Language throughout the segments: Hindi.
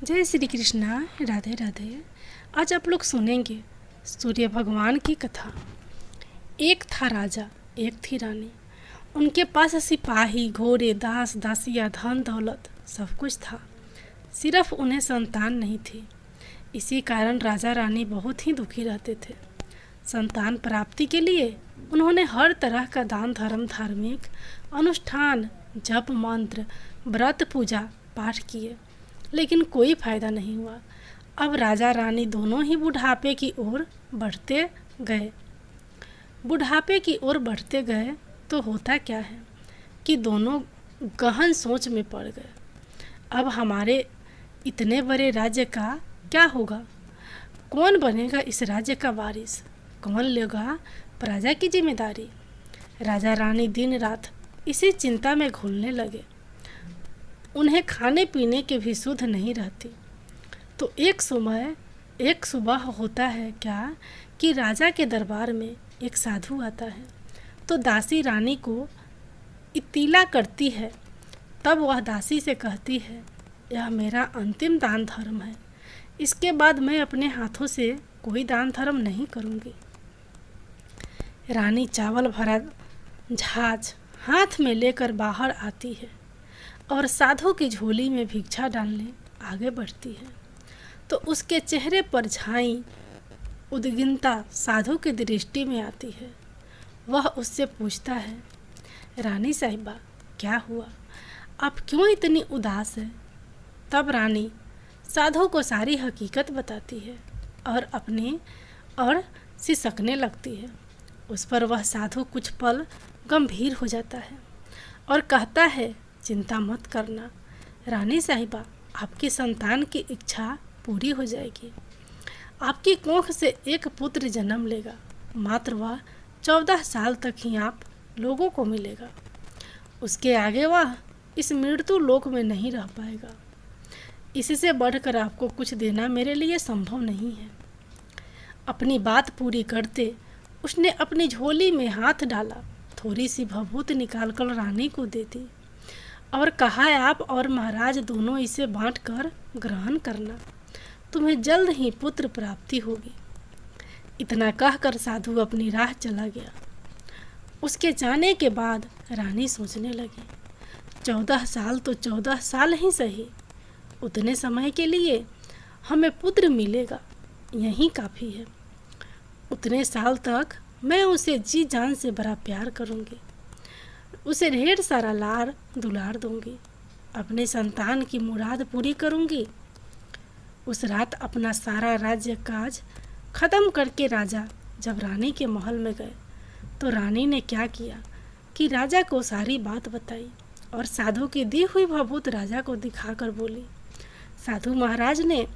जय श्री कृष्णा। राधे राधे। आज आप लोग सुनेंगे सूर्य भगवान की कथा। एक था राजा, एक थी रानी। उनके पास सिपाही, घोड़े, दास दासियाँ, धन दौलत सब कुछ था, सिर्फ उन्हें संतान नहीं थी। इसी कारण राजा रानी बहुत ही दुखी रहते थे। संतान प्राप्ति के लिए उन्होंने हर तरह का दान धर्म, धार्मिक अनुष्ठान, जप मंत्र, व्रत, पूजा पाठ किए, लेकिन कोई फायदा नहीं हुआ। अब राजा रानी दोनों ही बुढ़ापे की ओर बढ़ते गए तो होता क्या है कि दोनों गहन सोच में पड़ गए। अब हमारे इतने बड़े राज्य का क्या होगा? कौन बनेगा इस राज्य का वारिस? कौन लेगा प्रजा की जिम्मेदारी? राजा रानी दिन रात इसी चिंता में घुलने लगे। उन्हें खाने पीने की भी सुध नहीं रहती। तो एक सुबह होता है क्या कि राजा के दरबार में एक साधु आता है। तो दासी रानी को इत्तिला करती है। तब वह दासी से कहती है, यह मेरा अंतिम दान धर्म है, इसके बाद मैं अपने हाथों से कोई दान धर्म नहीं करूँगी। रानी चावल भरा झाज हाथ में लेकर बाहर आती है और साधु की झोली में भिक्षा डालने आगे बढ़ती है। तो उसके चेहरे पर झाई उद्विग्नता साधु की दृष्टि में आती है। वह उससे पूछता है, रानी साहिबा, क्या हुआ? आप क्यों इतनी उदास है? तब रानी साधु को सारी हकीकत बताती है और सिसकने लगती है। उस पर वह साधु कुछ पल गंभीर हो जाता है और कहता है, चिंता मत करना रानी साहिबा, आपकी संतान की इच्छा पूरी हो जाएगी। आपकी कोख से एक पुत्र जन्म लेगा। मात्र वह 14 साल तक ही आप लोगों को मिलेगा। उसके आगे वह इस मृत्यु लोक में नहीं रह पाएगा। इससे बढ़कर आपको कुछ देना मेरे लिए संभव नहीं है। अपनी बात पूरी करते उसने अपनी झोली में हाथ डाला, थोड़ी सी भभूत निकालकर रानी को दे दी और कहा, आप और महाराज दोनों इसे बांटकर ग्रहण करना, तुम्हें जल्द ही पुत्र प्राप्ति होगी। इतना कहकर साधु अपनी राह चला गया। उसके जाने के बाद रानी सोचने लगी, 14 साल तो 14 साल ही सही, उतने समय के लिए हमें पुत्र मिलेगा, यही काफ़ी है। उतने साल तक मैं उसे जी जान से बड़ा प्यार करूँगी, उसे ढेर सारा लाड़ दुलार दूंगी, अपने संतान की मुराद पूरी करूंगी। उस रात अपना सारा राज्य काज खत्म करके राजा जब रानी के महल में गए तो रानी ने क्या किया कि राजा को सारी बात बताई और साधु की दी हुई भभूत राजा को दिखाकर बोली, साधु महाराज ने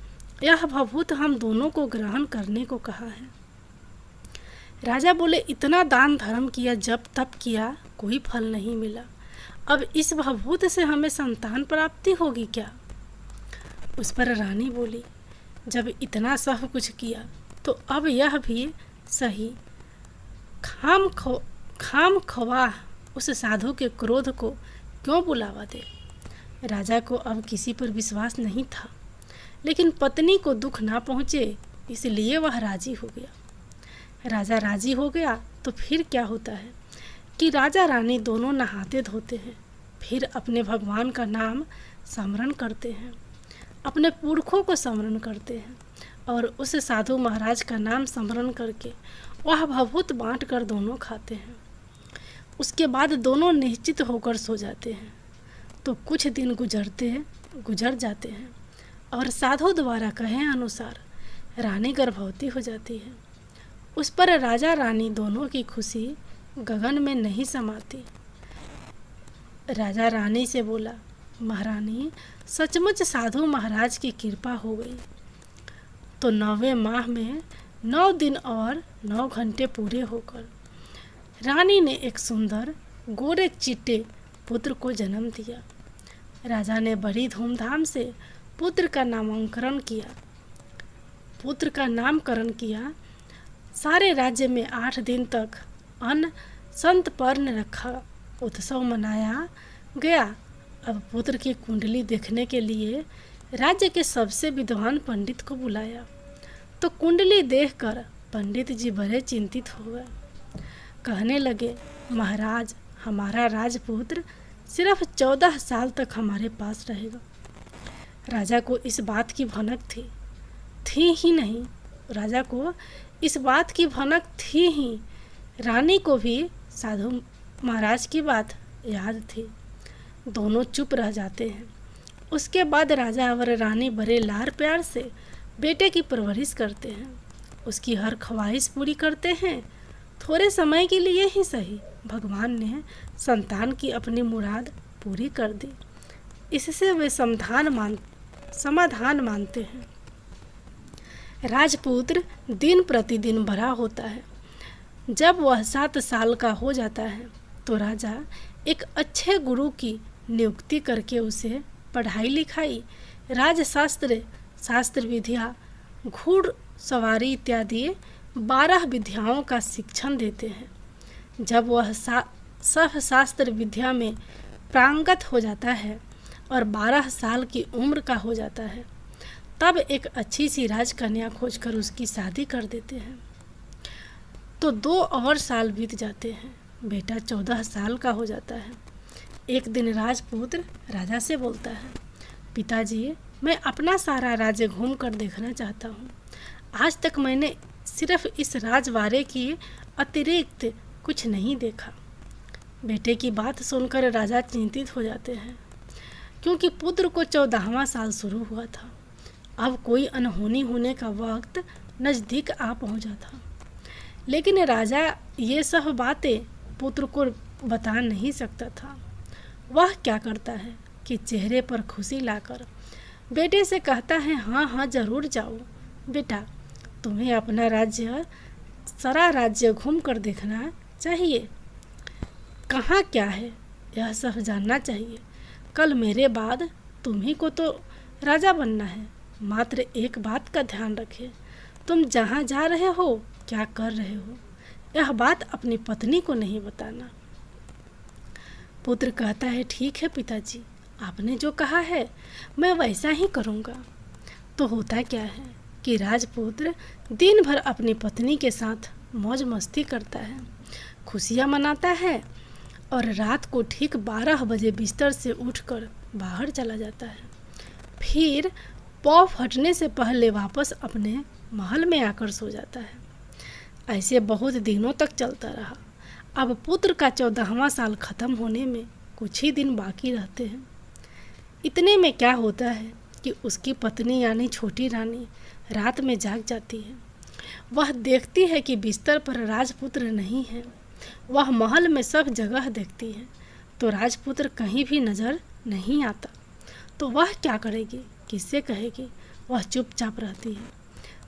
यह भभूत हम दोनों को ग्रहण करने को कहा है। राजा बोले, इतना दान धर्म किया, जब तप किया, कोई फल नहीं मिला। अब इस भभूत से हमें संतान प्राप्ति होगी क्या? उस पर रानी बोली, जब इतना सब कुछ किया तो अब यह भी सही। खाम खवाह उस साधु के क्रोध को क्यों बुलावा दे? राजा को अब किसी पर विश्वास नहीं था, लेकिन पत्नी को दुख ना पहुँचे इसलिए वह राजी हो गया। राजा राजी हो गया तो फिर क्या होता है कि राजा रानी दोनों नहाते धोते हैं, फिर अपने भगवान का नाम स्मरण करते हैं, अपने पुरखों को स्मरण करते हैं और उस साधु महाराज का नाम स्मरण करके वह भभूत बांट कर दोनों खाते हैं। उसके बाद दोनों निश्चित होकर सो जाते हैं। तो कुछ दिन गुजर जाते हैं और साधु द्वारा कहे अनुसार रानी गर्भवती हो जाती है। उस पर राजा रानी दोनों की खुशी गगन में नहीं समाती। राजा रानी से बोला, महारानी, सचमुच साधु महाराज की कृपा हो गई। तो 9वें माह में 9 दिन और 9 घंटे पूरे होकर रानी ने एक सुंदर गोरे चिट्टे पुत्र को जन्म दिया। राजा ने बड़ी धूमधाम से पुत्र का नामकरण किया। सारे राज्य में 8 दिन तक अन्न संतपर्ण रखा उत्सव मनाया गया। अब पुत्र की कुंडली देखने के लिए राज्य के सबसे विद्वान पंडित को बुलाया तो कुंडली देखकर पंडित जी बड़े चिंतित हो गए। कहने लगे, महाराज, हमारा राजपुत्र सिर्फ 14 साल तक हमारे पास रहेगा। राजा को इस बात की भनक थी ही नहीं, राजा को इस बात की भनक थी ही, रानी को भी साधु महाराज की बात याद थी। दोनों चुप रह जाते हैं। उसके बाद राजा और रानी बड़े लाड़ प्यार से बेटे की परवरिश करते हैं, उसकी हर ख्वाहिश पूरी करते हैं। थोड़े समय के लिए ही सही, भगवान ने संतान की अपनी मुराद पूरी कर दी। इससे वे समाधान मानते हैं। राजपुत्र दिन प्रतिदिन बड़ा होता है। जब वह 7 साल का हो जाता है तो राजा एक अच्छे गुरु की नियुक्ति करके उसे पढ़ाई लिखाई, शास्त्र विद्या, घुड़सवारी इत्यादि 12 विद्याओं का शिक्षण देते हैं। जब वह सब शास्त्र विद्या में पारंगत हो जाता है और 12 साल की उम्र का हो जाता है, तब एक अच्छी सी राजकन्या खोजकर उसकी शादी कर देते हैं। तो 2 और साल बीत जाते हैं, बेटा 14 साल का हो जाता है। एक दिन राजपुत्र राजा से बोलता है, पिताजी, मैं अपना सारा राज्य घूम कर देखना चाहता हूँ। आज तक मैंने सिर्फ इस राजवाड़े की अतिरिक्त कुछ नहीं देखा। बेटे की बात सुनकर राजा चिंतित हो जाते हैं, क्योंकि पुत्र को 14वां साल शुरू हुआ था। अब कोई अनहोनी होने का वक्त नज़दीक आ पहुंचा था। लेकिन राजा ये सब बातें पुत्र को बता नहीं सकता था। वह क्या करता है कि चेहरे पर खुशी लाकर बेटे से कहता है, हाँ ज़रूर जाओ बेटा, तुम्हें अपना सारा राज्य घूम कर देखना चाहिए। कहाँ क्या है यह सब जानना चाहिए। कल मेरे बाद तुम्ही को तो राजा बनना है। मात्र एक बात का ध्यान रखे, तुम जहाँ जा रहे हो, क्या कर रहे हो, यह बात अपनी पत्नी को नहीं बताना। पुत्र कहता है, ठीक है पिताजी, आपने जो कहा है मैं वैसा ही करूँगा। तो होता क्या है कि राजपुत्र दिन भर अपनी पत्नी के साथ मौज मस्ती करता है, खुशियाँ मनाता है और रात को ठीक 12 बजे बिस्तर से उठकर बाहर चला जाता है। फिर पौ फटने से पहले वापस अपने महल में आकर सो जाता है। ऐसे बहुत दिनों तक चलता रहा। अब पुत्र का 14वां साल खत्म होने में कुछ ही दिन बाकी रहते हैं। इतने में क्या होता है कि उसकी पत्नी यानी छोटी रानी रात में जाग जाती है। वह देखती है कि बिस्तर पर राजपुत्र नहीं है। वह महल में सब जगह देखती है तो राजपुत्र कहीं भी नज़र नहीं आता। तो वह क्या करेगी, किससे कहेगी। वह चुपचाप रहती है।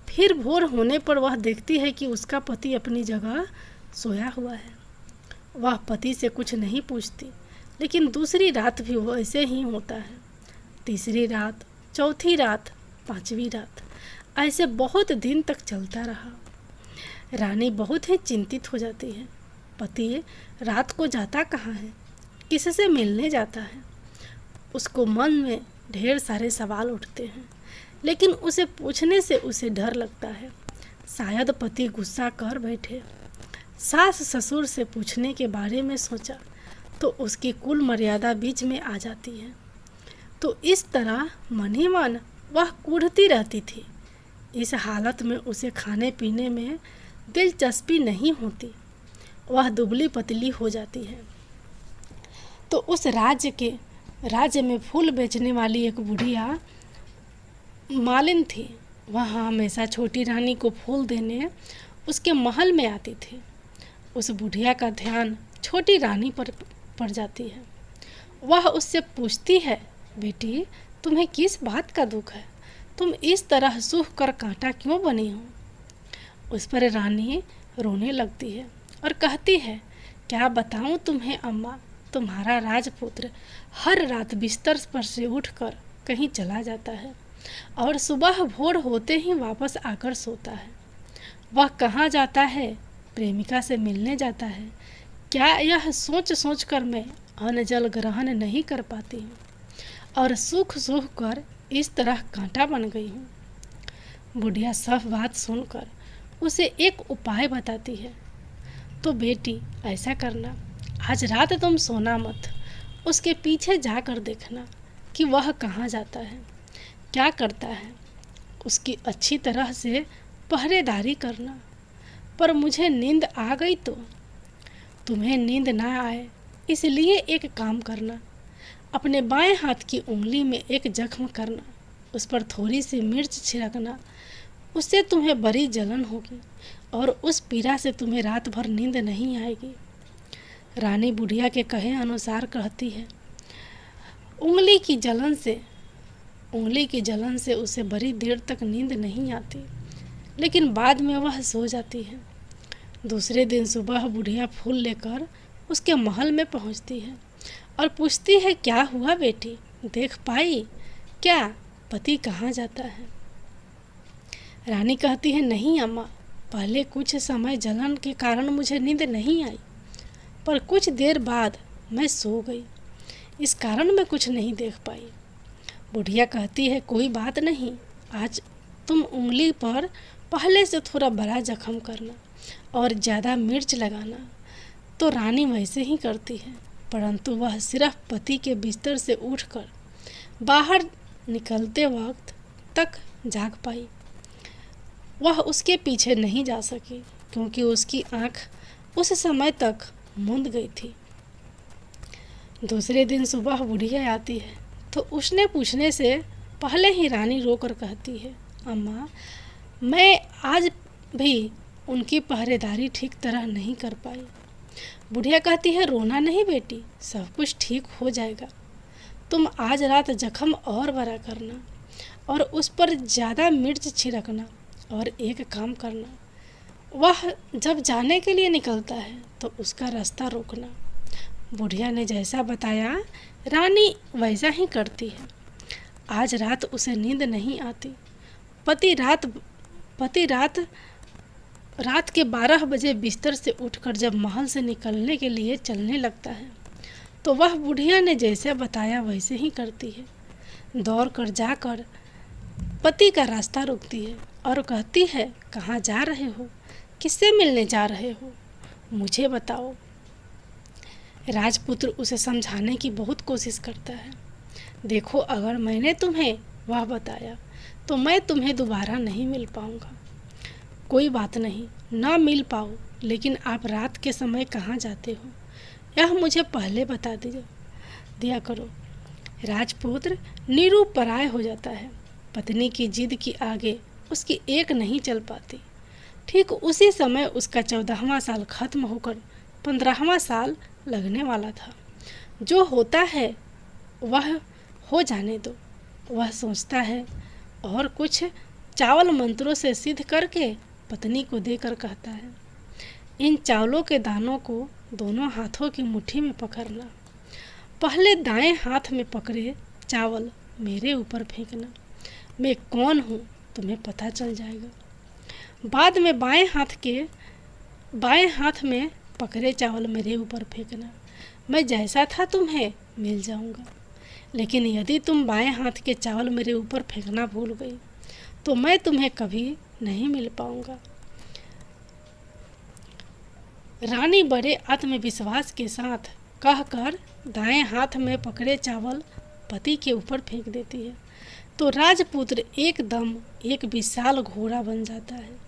फिर भोर होने पर वह देखती है कि उसका पति अपनी जगह सोया हुआ है। वह पति से कुछ नहीं पूछती, लेकिन दूसरी रात भी वैसे ही होता है। तीसरी रात, चौथी रात, 5वीं रात, ऐसे बहुत दिन तक चलता रहा। रानी बहुत ही चिंतित हो जाती है। पति रात को जाता कहाँ है, किससे मिलने जाता है। उसको मन में ढेर सारे सवाल उठते हैं, लेकिन उसे पूछने से उसे डर लगता है। शायद पति गुस्सा कर बैठे। सास ससुर से पूछने के बारे में सोचा तो उसकी कुल मर्यादा बीच में आ जाती है। तो इस तरह मन ही मन वह कूढ़ती रहती थी। इस हालत में उसे खाने पीने में दिलचस्पी नहीं होती। वह दुबली पतली हो जाती है। तो उस राज्य में फूल बेचने वाली एक बुढ़िया मालिन थी। वह हमेशा छोटी रानी को फूल देने उसके महल में आती थी। उस बुढ़िया का ध्यान छोटी रानी पर पड़ जाती है। वह उससे पूछती है, बेटी, तुम्हें किस बात का दुख है, तुम इस तरह सूख कर कांटा क्यों बनी हो। उस पर रानी रोने लगती है और कहती है, क्या बताऊं तुम्हें अम्मा, तुम्हारा राजपुत्र हर रात बिस्तर पर से उठकर कहीं चला जाता है और सुबह भोर होते ही वापस आकर सोता है। वह कहाँ जाता है, प्रेमिका से मिलने जाता है क्या, यह सोच सोच कर मैं अन्न जल ग्रहण नहीं कर पाती हूँ। और सूख सूख कर इस तरह कांटा बन गई हूँ। बुढ़िया सब बात सुनकर उसे एक उपाय बताती है। तो बेटी ऐसा करना, आज रात तुम सोना मत, उसके पीछे जाकर देखना कि वह कहाँ जाता है, क्या करता है। उसकी अच्छी तरह से पहरेदारी करना। पर मुझे नींद आ गई तो? तुम्हें नींद ना आए इसलिए एक काम करना, अपने बाएं हाथ की उंगली में एक जख्म करना, उस पर थोड़ी सी मिर्च छिड़कना। उससे तुम्हें बड़ी जलन होगी और उस पीड़ा से तुम्हें रात भर नींद नहीं आएगी। रानी बुढ़िया के कहे अनुसार कहती है। उंगली की जलन से उसे बड़ी देर तक नींद नहीं आती, लेकिन बाद में वह सो जाती है। दूसरे दिन सुबह बुढ़िया फूल लेकर उसके महल में पहुंचती है और पूछती है, क्या हुआ बेटी, देख पाई क्या पति कहाँ जाता है? रानी कहती है, नहीं अम्मा, पहले कुछ समय जलन के कारण मुझे नींद नहीं आई, पर कुछ देर बाद मैं सो गई, इस कारण मैं कुछ नहीं देख पाई। बुढ़िया कहती है, कोई बात नहीं, आज तुम उंगली पर पहले से थोड़ा बड़ा जख्म करना और ज़्यादा मिर्च लगाना। तो रानी वैसे ही करती है, परंतु वह सिर्फ पति के बिस्तर से उठकर बाहर निकलते वक्त तक जाग पाई। वह उसके पीछे नहीं जा सकी क्योंकि उसकी आंख उस समय तक मूंद गई थी। दूसरे दिन सुबह बुढ़िया आती है तो उसने पूछने से पहले ही रानी रोकर कहती है, अम्मा, मैं आज भी उनकी पहरेदारी ठीक तरह नहीं कर पाई। बुढ़िया कहती है, रोना नहीं बेटी, सब कुछ ठीक हो जाएगा। तुम आज रात जख्म और बड़ा करना और उस पर ज़्यादा मिर्च छिड़कना और एक काम करना, वह जब जाने के लिए निकलता है तो उसका रास्ता रोकना। बुढ़िया ने जैसा बताया रानी वैसा ही करती है। आज रात उसे नींद नहीं आती। पति रात के 12 बजे बिस्तर से उठकर जब महल से निकलने के लिए चलने लगता है तो वह बुढ़िया ने जैसे बताया वैसे ही करती है। दौड़ कर जाकर पति का रास्ता रोकती है और कहती है, कहाँ जा रहे हो, किससे मिलने जा रहे हो, मुझे बताओ। राजपुत्र उसे समझाने की बहुत कोशिश करता है। देखो, अगर मैंने तुम्हें वह बताया तो मैं तुम्हें दोबारा नहीं मिल पाऊंगा। कोई बात नहीं, ना मिल पाओ, लेकिन आप रात के समय कहाँ जाते हो यह मुझे पहले बता दिया करो। राजपुत्र निरुपराय हो जाता है। पत्नी की जिद की आगे उसकी एक नहीं चल पाती। ठीक उसी समय उसका 14वां साल खत्म होकर 15वां साल लगने वाला था। जो होता है वह हो जाने दो, वह सोचता है और कुछ चावल मंत्रों से सिद्ध करके पत्नी को देकर कहता है, इन चावलों के दानों को दोनों हाथों की मुट्ठी में पकड़ना। पहले दाएं हाथ में पकड़े चावल मेरे ऊपर फेंकना। मैं कौन हूँ तुम्हें पता चल जाएगा। बाद में बाएं हाथ में पकड़े चावल मेरे ऊपर फेंकना। मैं जैसा था तुम्हें मिल जाऊंगा। लेकिन यदि तुम बाएं हाथ के चावल मेरे ऊपर फेंकना भूल गई तो मैं तुम्हें कभी नहीं मिल पाऊंगा। रानी बड़े आत्मविश्वास के साथ कहकर दाएं हाथ में पकड़े चावल पति के ऊपर फेंक देती है तो राजपुत्र एकदम एक विशाल घोड़ा बन जाता है।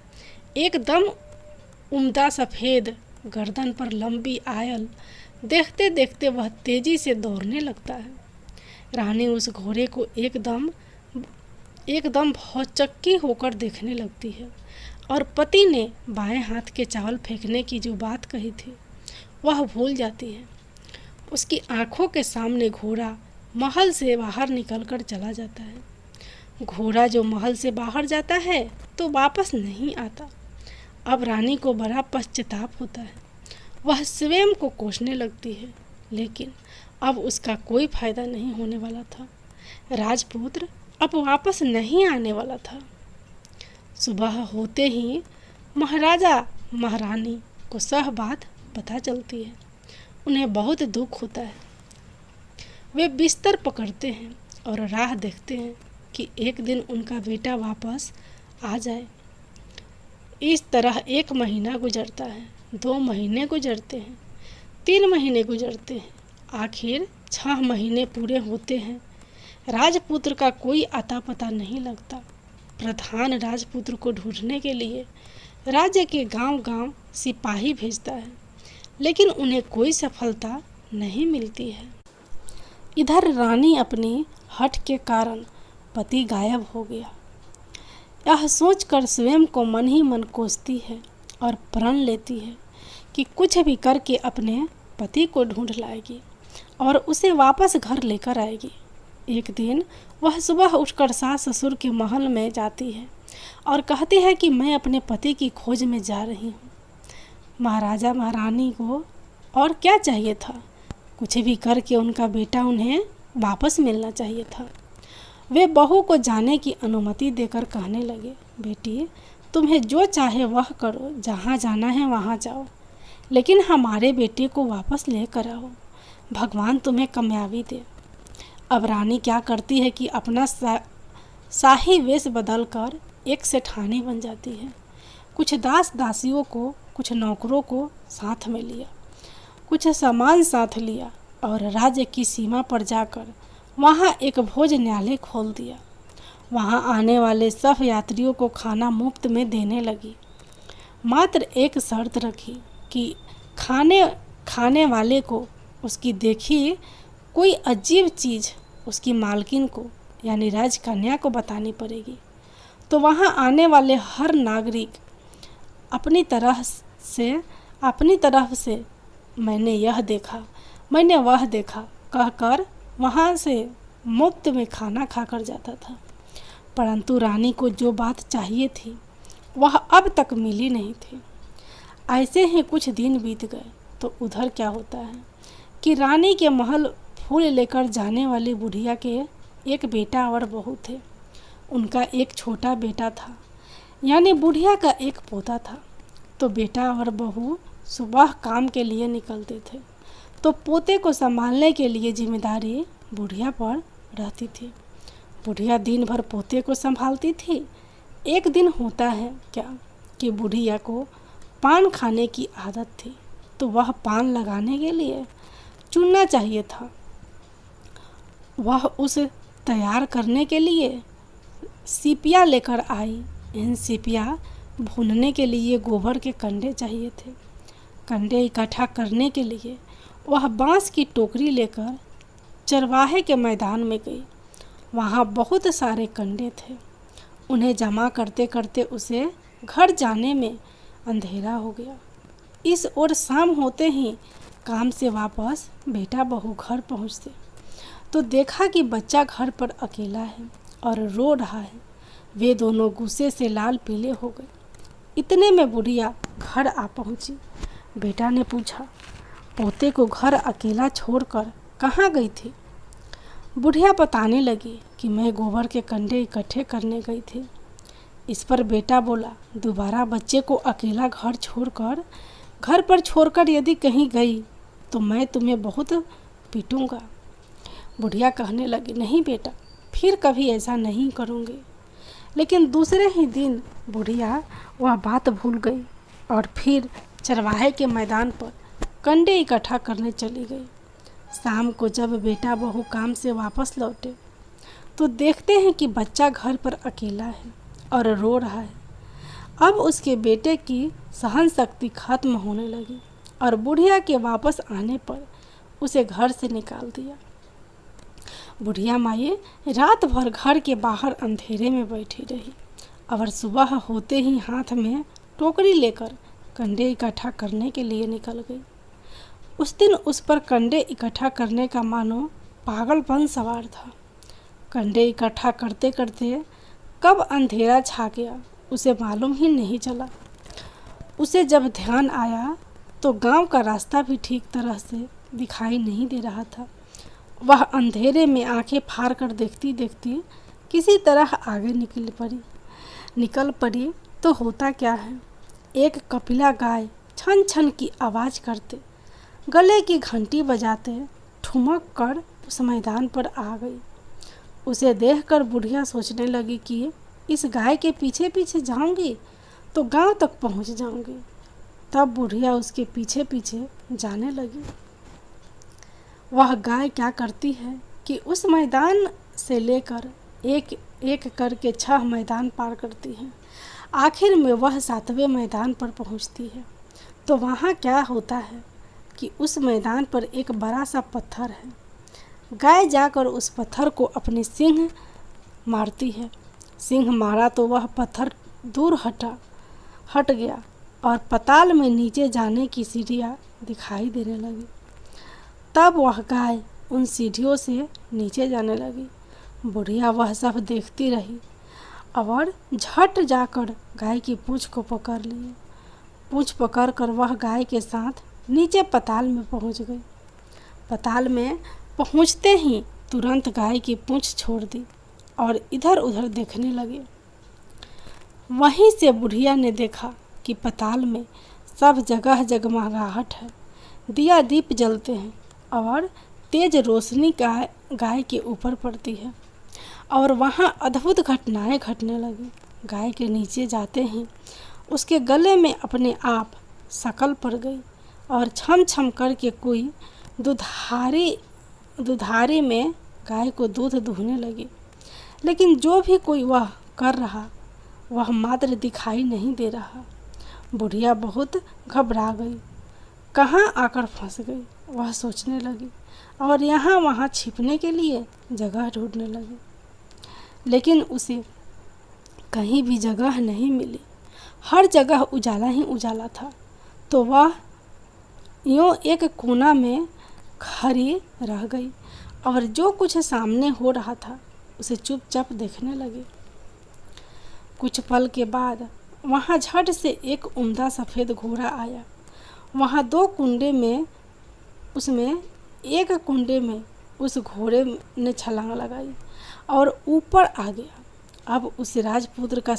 एकदम उम्दा सफ़ेद गर्दन पर लंबी आयल। देखते देखते वह तेजी से दौड़ने लगता है। रानी उस घोड़े को एकदम भौचक्की होकर देखने लगती है और पति ने बाएं हाथ के चावल फेंकने की जो बात कही थी वह भूल जाती है। उसकी आंखों के सामने घोड़ा महल से बाहर निकलकर चला जाता है। घोड़ा जो महल से बाहर जाता है तो वापस नहीं आता। अब रानी को बड़ा पश्चाताप होता है। वह स्वयं को कोसने लगती है, लेकिन अब उसका कोई फायदा नहीं होने वाला था। राजपुत्र अब वापस नहीं आने वाला था। सुबह होते ही महाराजा महारानी को सब बात पता चलती है। उन्हें बहुत दुख होता है। वे बिस्तर पकड़ते हैं और राह देखते हैं कि एक दिन उनका बेटा वापस आ जाए। इस तरह 1 महीना गुजरता है, 2 महीने गुजरते हैं, 3 महीने गुजरते हैं, आखिर 6 महीने पूरे होते हैं। राजपुत्र का कोई अता पता नहीं लगता। प्रधान राजपुत्र को ढूंढने के लिए राज्य के गांव-गांव सिपाही भेजता है, लेकिन उन्हें कोई सफलता नहीं मिलती है। इधर रानी अपनी हठ के कारण पति गायब हो गया, यह सोचकर स्वयं को मन ही मन कोसती है और प्रण लेती है कि कुछ भी करके अपने पति को ढूंढ लाएगी और उसे वापस घर लेकर आएगी। एक दिन वह सुबह उठकर सास ससुर के महल में जाती है और कहती है कि मैं अपने पति की खोज में जा रही हूँ। महाराजा महारानी को और क्या चाहिए था, कुछ भी करके उनका बेटा उन्हें वापस मिलना चाहिए था। वे बहू को जाने की अनुमति देकर कहने लगे, बेटी तुम्हें जो चाहे वह करो, जहाँ जाना है वहाँ जाओ, लेकिन हमारे बेटे को वापस लेकर आओ, भगवान तुम्हें कामयाबी दे। अब रानी क्या करती है कि अपना शाही वेश बदलकर एक सेठानी बन जाती है। कुछ दास दासियों को, कुछ नौकरों को साथ में लिया, कुछ सामान साथ लिया और राज्य की सीमा पर जाकर वहाँ एक भोजनालय खोल दिया। वहाँ आने वाले सब यात्रियों को खाना मुफ्त में देने लगी। मात्र एक शर्त रखी कि खाने वाले को उसकी देखी कोई अजीब चीज़ उसकी मालकिन को यानी राजकन्या को बतानी पड़ेगी। तो वहाँ आने वाले हर नागरिक अपनी तरफ से मैंने यह देखा, मैंने वह देखा कहकर वहाँ से मुफ्त में खाना खाकर जाता था। परंतु रानी को जो बात चाहिए थी वह अब तक मिली नहीं थी। ऐसे ही कुछ दिन बीत गए तो उधर क्या होता है कि रानी के महल फूल लेकर जाने वाली बुढ़िया के एक बेटा और बहू थे। उनका एक छोटा बेटा था, यानी बुढ़िया का एक पोता था। तो बेटा और बहू सुबह काम के लिए निकलते थे, तो पोते को संभालने के लिए जिम्मेदारी बुढ़िया पर रहती थी। बुढ़िया दिन भर पोते को संभालती थी। एक दिन होता है क्या कि बुढ़िया को पान खाने की आदत थी, तो वह पान लगाने के लिए चुनना चाहिए था। वह उसे तैयार करने के लिए सीपिया लेकर आई। इन सीपिया भूनने के लिए गोबर के कंडे चाहिए थे। कंडे इकट्ठा करने के लिए वह बांस की टोकरी लेकर चरवाहे के मैदान में गई। वहाँ बहुत सारे कंडे थे। उन्हें जमा करते करते उसे घर जाने में अंधेरा हो गया। इस ओर शाम होते ही काम से वापस बेटा बहू घर पहुँचते तो देखा कि बच्चा घर पर अकेला है और रो रहा है। वे दोनों गुस्से से लाल पीले हो गए। इतने में बुढ़िया घर आ पहुँची। बेटा ने पूछा, पोते को घर अकेला छोड़कर कहाँ गई थी? बुढ़िया बताने लगी कि मैं गोबर के कंडे इकट्ठे करने गई थी। इस पर बेटा बोला, दोबारा बच्चे को अकेला घर पर छोड़कर यदि कहीं गई तो मैं तुम्हें बहुत पीटूंगा। बुढ़िया कहने लगी, नहीं बेटा, फिर कभी ऐसा नहीं करूँगी। लेकिन दूसरे ही दिन बुढ़िया वह बात भूल गई और फिर चरवाहे के मैदान पर कंडे इकट्ठा करने चली गई। शाम को जब बेटा बहू काम से वापस लौटे तो देखते हैं कि बच्चा घर पर अकेला है और रो रहा है। अब उसके बेटे की सहन शक्ति खत्म होने लगी और बुढ़िया के वापस आने पर उसे घर से निकाल दिया। बुढ़िया माई रात भर घर के बाहर अंधेरे में बैठी रही और सुबह होते ही हाथ में टोकरी लेकर कंडे इकट्ठा करने के लिए निकल गई। उस दिन उस पर कंडे इकट्ठा करने का मानो पागलपन सवार था। कंडे इकट्ठा करते करते कब अंधेरा छा गया उसे मालूम ही नहीं चला। उसे जब ध्यान आया तो गांव का रास्ता भी ठीक तरह से दिखाई नहीं दे रहा था। वह अंधेरे में आंखें फाड़ कर देखती देखती किसी तरह आगे निकल पड़ी तो होता क्या है, एक कपिला गाय छन छन की आवाज़ करते, गले की घंटी बजाते ठुमक कर उस मैदान पर आ गई। उसे देखकर बुढ़िया सोचने लगी कि इस गाय के पीछे पीछे जाऊंगी तो गांव तक पहुंच जाऊंगी। तब बुढ़िया उसके पीछे पीछे जाने लगी। वह गाय क्या करती है कि उस मैदान से लेकर एक एक करके 6 मैदान पार करती है। आखिर में वह 7वें मैदान पर पहुंचती है। तो वहाँ क्या होता है कि उस मैदान पर एक बड़ा सा पत्थर है। गाय जाकर उस पत्थर को अपने सींग मारती है। सींग मारा तो वह पत्थर दूर हट गया और पाताल में नीचे जाने की सीढ़ियाँ दिखाई देने लगी। तब वह गाय उन सीढ़ियों से नीचे जाने लगी। बुढ़िया वह सब देखती रही और झट जाकर गाय की पूँछ को पकड़ लिए। पूँछ पकड़कर वह गाय के साथ नीचे पाताल में पहुंच गई। पाताल में पहुंचते ही तुरंत गाय की पूँछ छोड़ दी और इधर उधर देखने लगे। वहीं से बुढ़िया ने देखा कि पाताल में सब जगह जगमगाहट है, दिया दीप जलते हैं और तेज रोशनी गाय के ऊपर पड़ती है और वहाँ अद्भुत घटनाएं घटने लगी। गाय के नीचे जाते ही उसके गले में अपने आप शकल पड़ गई और छम छम करके कोई दुधारी में गाय को दूध दूहने लगी। लेकिन जो भी कोई वह कर रहा वह मात्र दिखाई नहीं दे रहा। बुढ़िया बहुत घबरा गई, कहाँ आकर फंस गई वह सोचने लगी और यहाँ वहाँ छिपने के लिए जगह ढूंढने लगी। लेकिन उसे कहीं भी जगह नहीं मिली। हर जगह उजाला ही उजाला था। तो वह यूँ एक कोना में खड़ी रह गई और जो कुछ सामने हो रहा था उसे चुपचाप देखने लगी। कुछ पल के बाद वहाँ झट से एक उम्दा सफ़ेद घोड़ा आया। वहाँ 2 कुंडे में उसमें एक कुंडे में उस घोड़े ने छलांग लगाई और ऊपर आ गया। अब उसे राजपुत्र का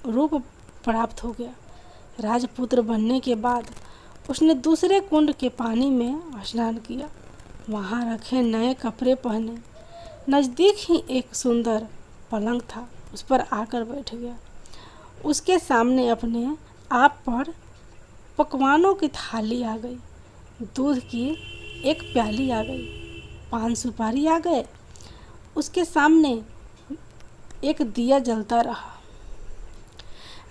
रूप प्राप्त हो गया। राजपुत्र बनने के बाद उसने दूसरे कुंड के पानी में स्नान किया। वहाँ रखे नए कपड़े पहने। नज़दीक ही एक सुंदर पलंग था, उस पर आकर बैठ गया। उसके सामने अपने आप पर पकवानों की थाली आ गई, दूध की एक प्याली आ गई, 5 सुपारी आ गए। उसके सामने एक दिया जलता रहा।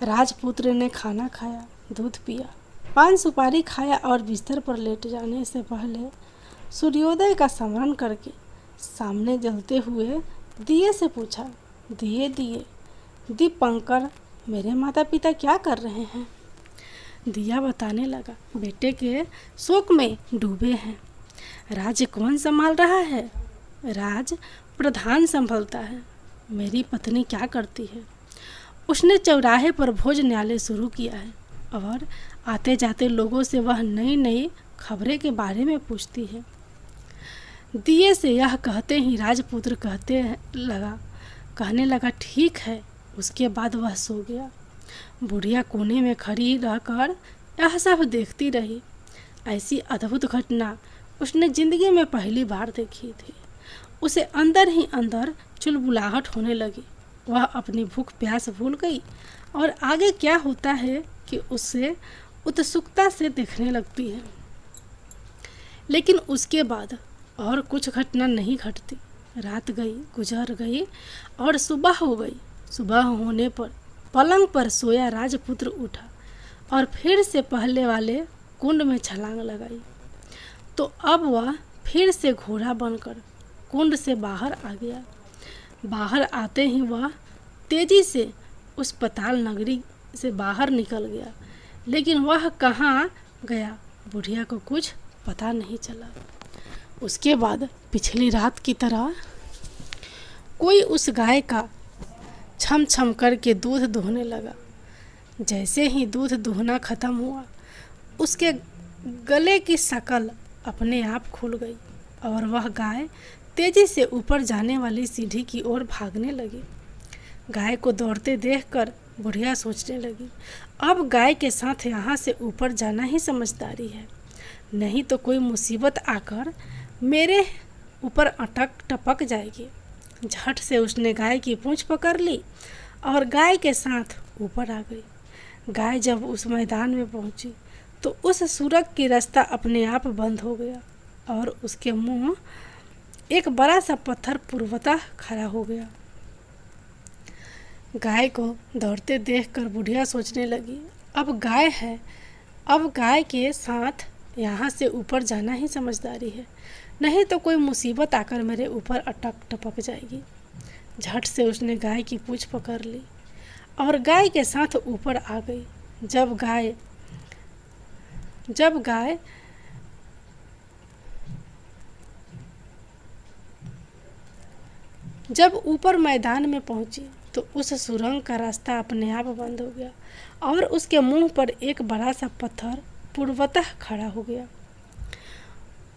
राजपुत्र ने खाना खाया, दूध पिया, 5 सुपारी खाया और बिस्तर पर लेट जाने से पहले सूर्योदय का स्मरण करके सामने जलते हुए दिए से पूछा, दिए दीपंकर, मेरे माता पिता क्या कर रहे हैं? दिया बताने लगा, बेटे के शोक में डूबे हैं। राज्य कौन संभाल रहा है? राज प्रधान संभलता है। मेरी पत्नी क्या करती है? उसने चौराहे पर भोजनालय शुरू किया है और आते जाते लोगों से वह नई नई खबरें के बारे में पूछती है। दिए से यह कहते ही राजपुत्र कहने लगा, ठीक है। उसके बाद वह सो गया। बुढ़िया कोने में खड़ी रहकर यह सब देखती रही। ऐसी अद्भुत घटना उसने जिंदगी में पहली बार देखी थी। उसे अंदर ही अंदर चुलबुलाहट होने लगी। वह अपनी भूख प्यास भूल गई और आगे क्या होता है कि उससे उत्सुकता से देखने लगती है। लेकिन उसके बाद और कुछ घटना नहीं घटती। रात गई, गुजर गई और सुबह हो गई। सुबह होने पर पलंग पर सोया राजपुत्र उठा और फिर से पहले वाले कुंड में छलांग लगाई। तो अब वह फिर से घोड़ा बनकर कुंड से बाहर आ गया। बाहर आते ही वह तेजी से उस पाताल नगरी से बाहर निकल गया। लेकिन वह कहाँ गया, बुढ़िया को कुछ पता नहीं चला। उसके बाद पिछली रात की तरह कोई उस गाय का छम छम करके दूध दुहने लगा। जैसे ही दूध दुहना खत्म हुआ, उसके गले की शकल अपने आप खुल गई और वह गाय तेजी से ऊपर जाने वाली सीढ़ी की ओर भागने लगी। गाय को दौड़ते देखकर बुढ़िया सोचने लगी, अब गाय के साथ यहाँ से ऊपर जाना ही समझदारी है, नहीं तो कोई मुसीबत आकर मेरे ऊपर टपक जाएगी। झट से उसने गाय की पूंछ पकड़ ली और गाय के साथ ऊपर आ गई। गाय जब उस मैदान में पहुंची तो उस सुरंग की रास्ता अपने आप बंद हो गया और उसके मुंह एक बड़ा सा पत्थर पूर्वतः खड़ा हो गया। गाय को दौड़ते देखकर बुढ़िया सोचने लगी, अब गाय के साथ यहाँ से ऊपर जाना ही समझदारी है, नहीं तो कोई मुसीबत आकर मेरे ऊपर टपक जाएगी। झट से उसने गाय की पूंछ पकड़ ली और गाय के साथ ऊपर आ गई। जब ऊपर मैदान में पहुंची तो उस सुरंग का रास्ता अपने आप बंद हो गया और उसके मुंह पर एक बड़ा सा पत्थर पूर्वतः खड़ा हो गया।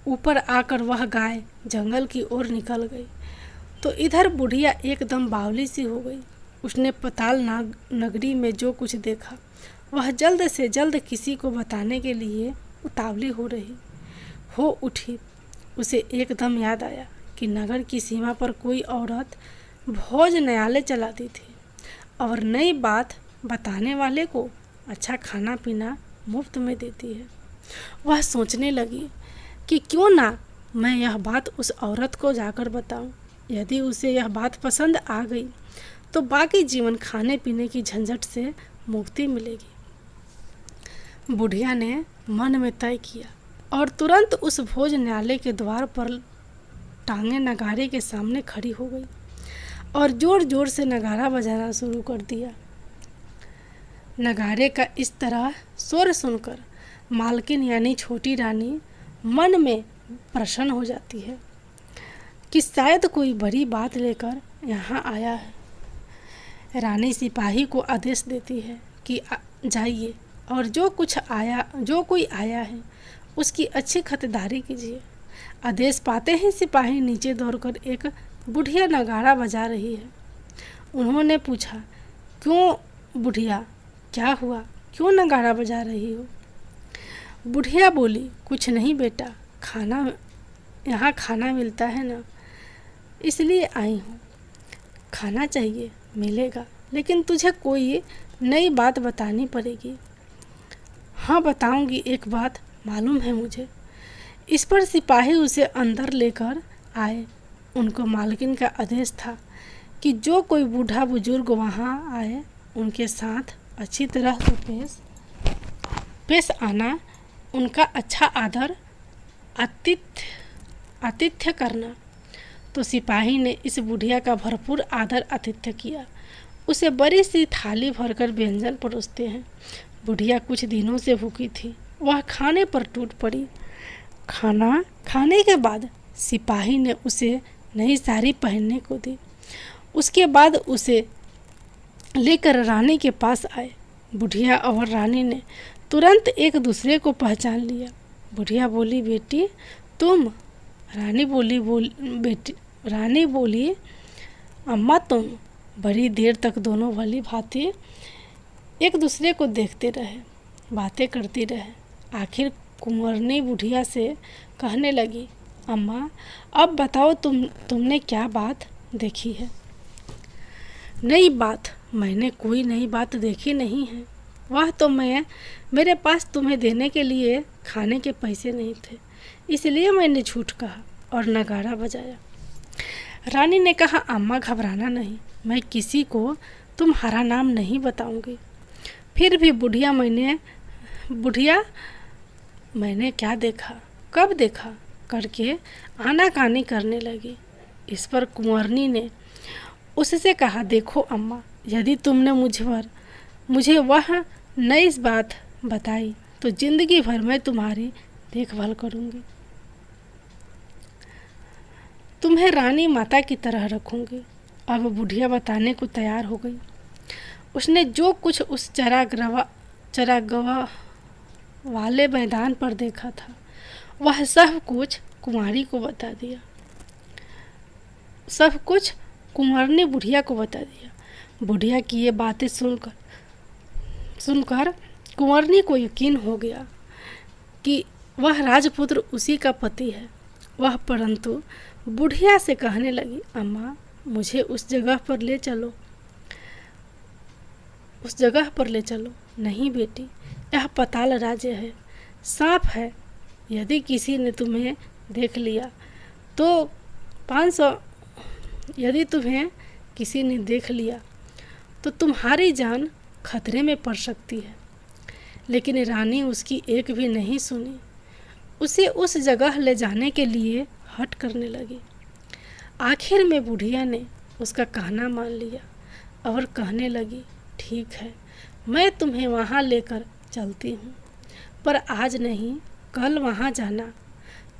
ऊपर आकर वह गाय जंगल की ओर निकल गई तो इधर बुढ़िया एकदम बावली सी हो गई। उसने पाताल नगरी में जो कुछ देखा वह जल्द से जल्द किसी को बताने के लिए उतावली हो उठी। उसे एकदम याद आया कि नगर की सीमा पर कोई औरत भोजनालय चलाती थी और नई बात बताने वाले को अच्छा खाना पीना मुफ्त में देती है। वह सोचने लगी कि क्यों ना मैं यह बात उस औरत को जाकर बताऊं। यदि उसे यह बात पसंद आ गई तो बाकी जीवन खाने पीने की झंझट से मुक्ति मिलेगी। बुढ़िया ने मन में तय किया और तुरंत उस भोजनालय के द्वार पर टांगे नगारे के सामने खड़ी हो गई और जोर जोर से नगारा बजाना शुरू कर दिया। नगारे का इस तरह शोर सुनकर मालकिन यानी छोटी रानी मन में प्रसन्न हो जाती है कि शायद कोई बड़ी बात लेकर यहाँ आया है। रानी सिपाही को आदेश देती है कि जाइए और जो कोई आया है उसकी अच्छी खरीदारी कीजिए। आदेश पाते ही सिपाही नीचे दौड़कर एक बुढ़िया नगाड़ा बजा रही है। उन्होंने पूछा, क्यों बुढ़िया, क्या हुआ, क्यों नगाड़ा बजा रही हो? बुढ़िया बोली, कुछ नहीं बेटा, यहाँ खाना मिलता है ना, इसलिए आई हूँ। खाना चाहिए, मिलेगा, लेकिन तुझे कोई नई बात बतानी पड़ेगी। हाँ बताऊंगी, एक बात मालूम है मुझे। इस पर सिपाही उसे अंदर लेकर आए। उनको मालकिन का आदेश था कि जो कोई बूढ़ा बुजुर्ग वहाँ आए उनके साथ अच्छी तरह से पेश आना, उनका अच्छा आदर आतिथ्य करना। तो सिपाही ने इस बुढ़िया का भरपूर आदर आतिथ्य किया। उसे बड़ी सी थाली भरकर व्यंजन परोसते हैं। बुढ़िया कुछ दिनों से भूखी थी, वह खाने पर टूट पड़ी। खाना खाने के बाद सिपाही ने उसे नई साड़ी पहनने को दी। उसके बाद उसे लेकर रानी के पास आए। बुढ़िया और रानी ने तुरंत एक दूसरे को पहचान लिया। बुढ़िया बोली, बेटी तुम? रानी बोली, अम्मा तुम? बड़ी देर तक दोनों भली भांति एक दूसरे को देखते रहे, बातें करती रहे। आखिर कुंवरनी बुढ़िया से कहने लगी, अम्मा अब बताओ तुमने क्या बात देखी है? नई बात? मैंने कोई नई बात देखी नहीं है। वह तो मेरे पास तुम्हें देने के लिए खाने के पैसे नहीं थे, इसलिए मैंने झूठ कहा और नगाड़ा बजाया। रानी ने कहा, अम्मा घबराना नहीं, मैं किसी को तुम्हारा नाम नहीं बताऊंगी। फिर भी बुढ़िया मैंने क्या देखा, कब देखा करके आनाकानी करने लगी। इस पर कुंवरनी ने उससे कहा, देखो अम्मा, यदि तुमने मुझे वह नई बात बताई तो जिंदगी भर मैं तुम्हारी देखभाल करूंगी, तुम्हें रानी माता की तरह रखूंगी। अब बुढ़िया बताने को तैयार हो गई। उसने जो कुछ उस चरागाह वाले मैदान पर देखा था वह सब कुछ कुंवारी को बता दिया। सब कुछ कुंवरनी बुढ़िया को बता दिया। बुढ़िया की ये बातें सुनकर कुंवरनी को यकीन हो गया कि वह राजपुत्र उसी का पति है। वह परंतु बुढ़िया से कहने लगी, अम्मा मुझे उस जगह पर ले चलो, उस जगह पर ले चलो। नहीं बेटी, यह पाताल राज्य है, सांप है। यदि किसी ने तुम्हें देख लिया तो 500 यदि तुम्हें किसी ने देख लिया तो तुम्हारी जान खतरे में पड़ सकती है। लेकिन रानी उसकी एक भी नहीं सुनी, उसे उस जगह ले जाने के लिए हट करने लगी। आखिर में बुढ़िया ने उसका कहना मान लिया और कहने लगी, ठीक है, मैं तुम्हें वहाँ लेकर चलती हूँ, पर आज नहीं, कल वहाँ जाना,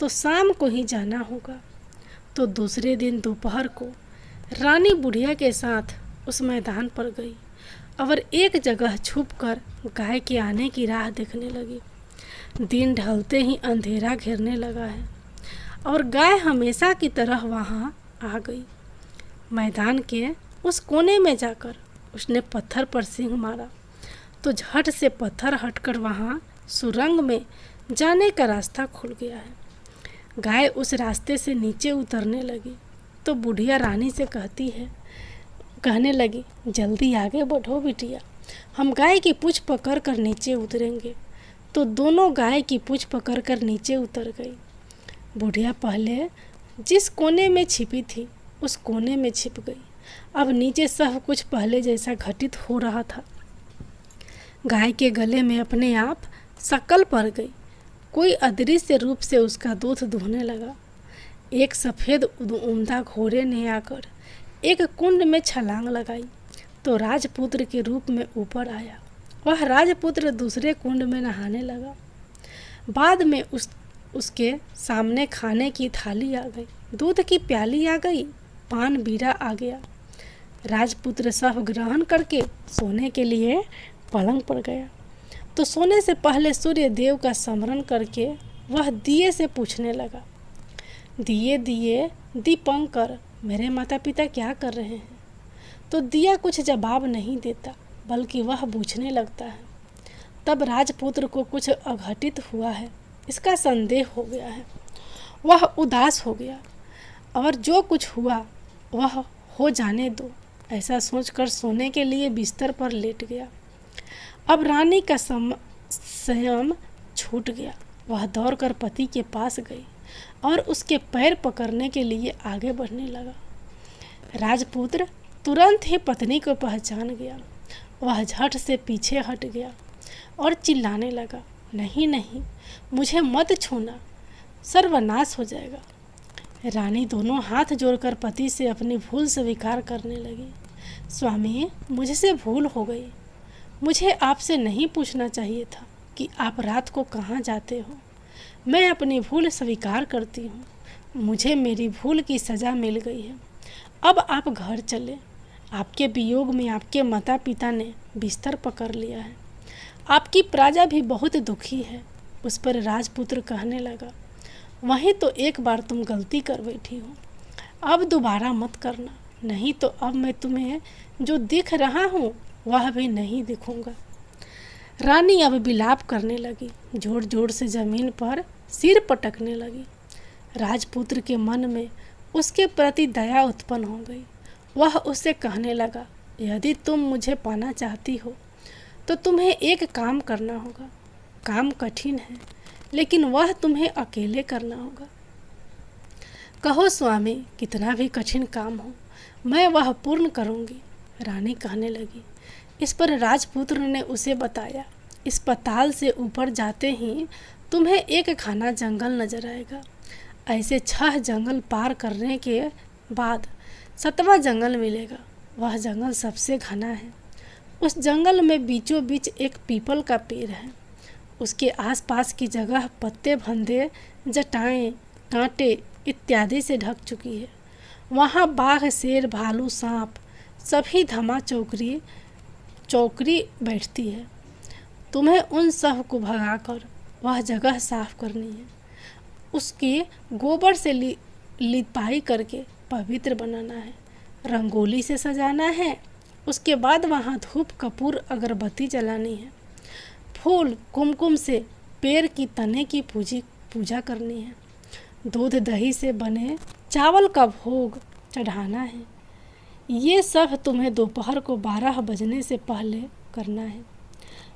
तो शाम को ही जाना होगा। तो दूसरे दिन दोपहर को रानी बुढ़िया के साथ उस मैदान पर गई और एक जगह छुपकर गाय के आने की राह देखने लगी। दिन ढलते ही अंधेरा घेरने लगा है और गाय हमेशा की तरह वहाँ आ गई। मैदान के उस कोने में जाकर उसने पत्थर पर सींग मारा तो झट से पत्थर हटकर वहाँ सुरंग में जाने का रास्ता खुल गया है। गाय उस रास्ते से नीचे उतरने लगी तो बुढ़िया रानी से कहने लगी, जल्दी आगे बढ़ो बिटिया, हम गाय की पूँछ पकड़ कर नीचे उतरेंगे। तो दोनों गाय की पूँछ पकड़ कर नीचे उतर गई। बुढ़िया पहले जिस कोने में छिपी थी उस कोने में छिप गई। अब नीचे सब कुछ पहले जैसा घटित हो रहा था। गाय के गले में अपने आप शक्ल पड़ गई। कोई अदृश्य रूप से उसका दूध दुहने लगा। एक सफ़ेद उम्दा घोड़े ने आकर एक कुंड में छलांग लगाई तो राजपुत्र के रूप में ऊपर आया। वह राजपुत्र दूसरे कुंड में नहाने लगा। बाद में उसके सामने खाने की थाली आ गई, दूध की प्याली आ गई, पान बीरा आ गया। राजपुत्र सब ग्रहण करके सोने के लिए पलंग पर गया तो सोने से पहले सूर्य देव का स्मरण करके वह दिए से पूछने लगा, दिए दीपंकर, मेरे माता पिता क्या कर रहे हैं? तो दिया कुछ जवाब नहीं देता बल्कि वह पूछने लगता है। तब राजपुत्र को कुछ अघटित हुआ है, इसका संदेह हो गया है। वह उदास हो गया और जो कुछ हुआ वह हो जाने दो, ऐसा सोचकर सोने के लिए बिस्तर पर लेट गया। अब रानी का संयम छूट गया। वह दौड़कर पति के पास गई और उसके पैर पकड़ने के लिए आगे बढ़ने लगा। राजपुत्र तुरंत ही पत्नी को पहचान गया। वह झट से पीछे हट गया और चिल्लाने लगा, नहीं, मुझे मत छूना, सर्वनाश हो जाएगा। रानी दोनों हाथ जोड़कर पति से अपनी भूल स्वीकार करने लगी। स्वामी, मुझसे भूल हो गई। मुझे आपसे नहीं पूछना चाहिए था कि आप रात को कहाँ जाते हो। मैं अपनी भूल स्वीकार करती हूँ। मुझे मेरी भूल की सज़ा मिल गई है। अब आप घर चले। आपके वियोग में आपके माता पिता ने बिस्तर पकड़ लिया है। आपकी प्रजा भी बहुत दुखी है। उस पर राजपुत्र कहने लगा, वहीं तो एक बार तुम गलती कर बैठी हो, अब दोबारा मत करना, नहीं तो अब मैं तुम्हें जो दिख रहा हूँ वह भी नहीं दिखूंगा। रानी अब विलाप करने लगी, जोर जोर से जमीन पर सिर पटकने लगी। राजपुत्र के मन में उसके प्रति दया उत्पन्न हो गई। वह उससे कहने लगा, यदि तुम मुझे पाना चाहती हो तो तुम्हें एक काम करना होगा। काम कठिन है लेकिन वह तुम्हें अकेले करना होगा। कहो स्वामी, कितना भी कठिन काम हो मैं वह पूर्ण करूंगी। रानी कहने लगी। इस पर राजपुत्र ने उसे बताया, इस पाताल से ऊपर जाते ही तुम्हें एक घना जंगल नजर आएगा। ऐसे 6 जंगल पार करने के बाद 7वां जंगल मिलेगा। वह जंगल सबसे घना है। उस जंगल में बीचों बीच एक पीपल का पेड़ है। उसके आसपास की जगह पत्ते फंदे, जटाएं, कांटे इत्यादि से ढक चुकी है। वहाँ बाघ, शेर, भालू, सांप सभी धमा चौकरी बैठती है। तुम्हें उन सब को भगाकर वह जगह साफ करनी है। उसकी गोबर से लिपाई करके पवित्र बनाना है, रंगोली से सजाना है। उसके बाद वहाँ धूप, कपूर, अगरबत्ती जलानी है। फूल, कुमकुम से पेड़ की तने की पूजा करनी है। दूध दही से बने चावल का भोग चढ़ाना है। ये सब तुम्हें दोपहर को 12 बजने से पहले करना है।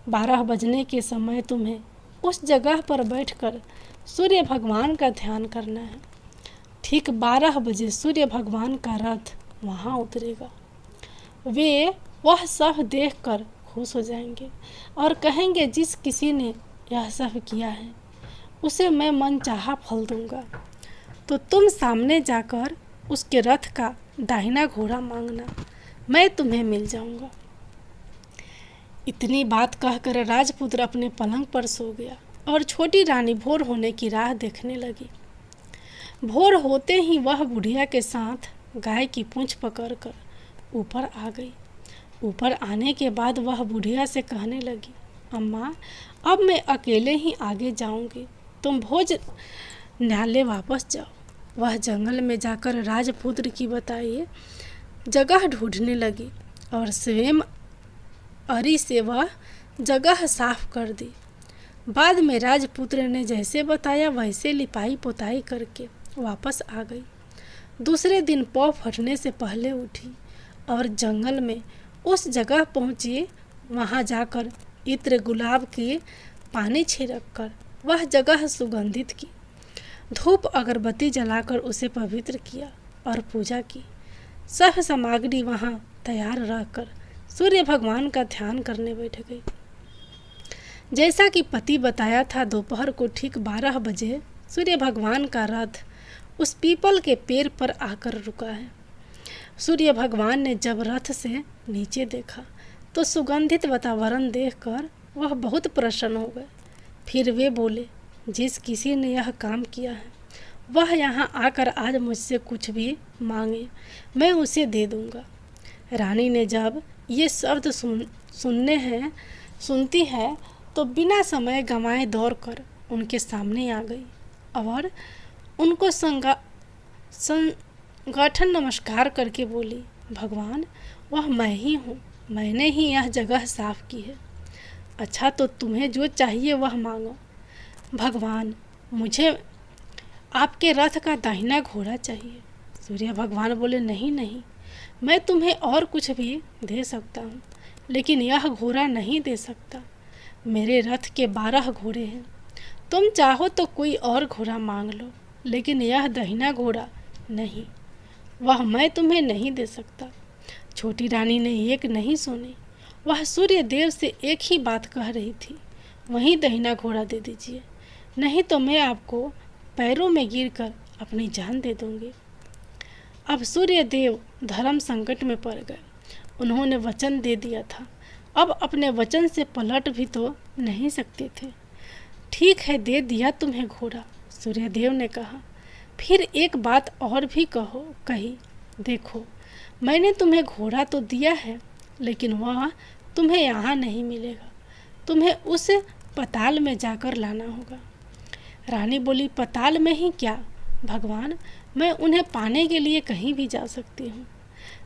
12 बजने के समय तुम्हें उस जगह पर बैठकर सूर्य भगवान का ध्यान करना है। ठीक 12 बजे सूर्य भगवान का रथ वहाँ उतरेगा। वे वह सब देखकर खुश हो जाएंगे और कहेंगे, जिस किसी ने यह सब किया है उसे मैं मनचाहा फल दूंगा। तो तुम सामने जाकर उसके रथ का दाहिना घोड़ा मांगना, मैं तुम्हें मिल जाऊंगा। इतनी बात कहकर राजपुत्र अपने पलंग पर सो गया और छोटी रानी भोर होने की राह देखने लगी। भोर होते ही वह बुढ़िया के साथ गाय की पूंछ पकड़कर ऊपर आ गई। ऊपर आने के बाद वह बुढ़िया से कहने लगी, अम्मा, अब मैं अकेले ही आगे जाऊंगी, तुम भोज न्याले वापस जाओ। वह जंगल में जाकर राजपुत्र की बताई जगह ढूंढने लगी और स्वयं अरी से वह जगह साफ कर दी। बाद में राजपुत्र ने जैसे बताया वैसे लिपाई पोताई करके वापस आ गई। दूसरे दिन पौ फटने से पहले उठी और जंगल में उस जगह पहुंची। वहां जाकर इत्र गुलाब के पानी छिड़क कर वह जगह सुगंधित की। धूप अगरबत्ती जलाकर उसे पवित्र किया और पूजा की। सब सामग्री वहां तैयार रखकर सूर्य भगवान का ध्यान करने बैठ गई। जैसा कि पति बताया था, दोपहर को ठीक 12 बजे सूर्य भगवान का रथ उस पीपल के पेड़ पर आकर रुका है। सूर्य भगवान ने जब रथ से नीचे देखा तो सुगंधित वातावरण देखकर वह बहुत प्रसन्न हो गए। फिर वे बोले, जिस किसी ने यह काम किया है वह यहाँ आकर आज मुझसे कुछ भी मांगे, मैं उसे दे दूँगा। रानी ने जब ये शब्द सुनती है तो बिना समय गंवाए दौड़कर उनके सामने आ गई और उनको संगठन नमस्कार करके बोली, भगवान, वह मैं ही हूँ, मैंने ही यह जगह साफ की है। अच्छा, तो तुम्हें जो चाहिए वह मांगो। भगवान, मुझे आपके रथ का दाहिना घोड़ा चाहिए। सूर्य भगवान बोले, नहीं नहीं, मैं तुम्हें और कुछ भी दे सकता हूँ, लेकिन यह घोड़ा नहीं दे सकता। मेरे रथ के 12 घोड़े हैं, तुम चाहो तो कोई और घोड़ा मांग लो, लेकिन यह दाहिना घोड़ा नहीं, वह मैं तुम्हें नहीं दे सकता। छोटी रानी ने एक नहीं सुनी, वह सूर्य देव से एक ही बात कह रही थी, वहीं दाहिना घोड़ा दे दीजिए, नहीं तो मैं आपको पैरों में गिरकर अपनी जान दे दूंगी। अब सूर्य देव धर्म संकट में पड़ गए। उन्होंने वचन दे दिया था, अब अपने वचन से पलट भी तो नहीं सकते थे। ठीक है, दे दिया तुम्हें घोड़ा, सूर्य देव ने कहा। फिर एक बात और भी कही, देखो, मैंने तुम्हें घोड़ा तो दिया है, लेकिन वह तुम्हें यहाँ नहीं मिलेगा, तुम्हें उस पताल में जाकर लाना होगा। रानी बोली, पताल में ही क्या भगवान, मैं उन्हें पाने के लिए कहीं भी जा सकती हूँ।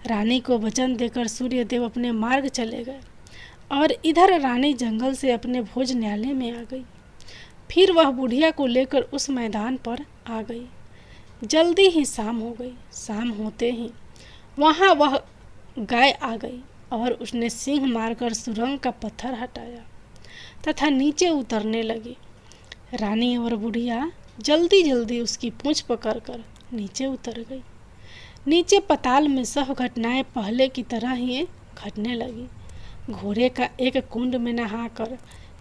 रानी को वचन देकर सूर्यदेव अपने मार्ग चले गए और इधर रानी जंगल से अपने भोजनालय में आ गई। फिर वह बुढ़िया को लेकर उस मैदान पर आ गई। जल्दी ही शाम हो गई। शाम होते ही वहाँ वह गाय आ गई और उसने सींग मारकर सुरंग का पत्थर हटाया तथा नीचे उतरने लगी। रानी और बुढ़िया जल्दी जल्दी उसकी पूंछ पकड़कर नीचे उतर गई। नीचे पताल में सब घटनाएं पहले की तरह ही घटने लगी। घोड़े का एक कुंड में नहाकर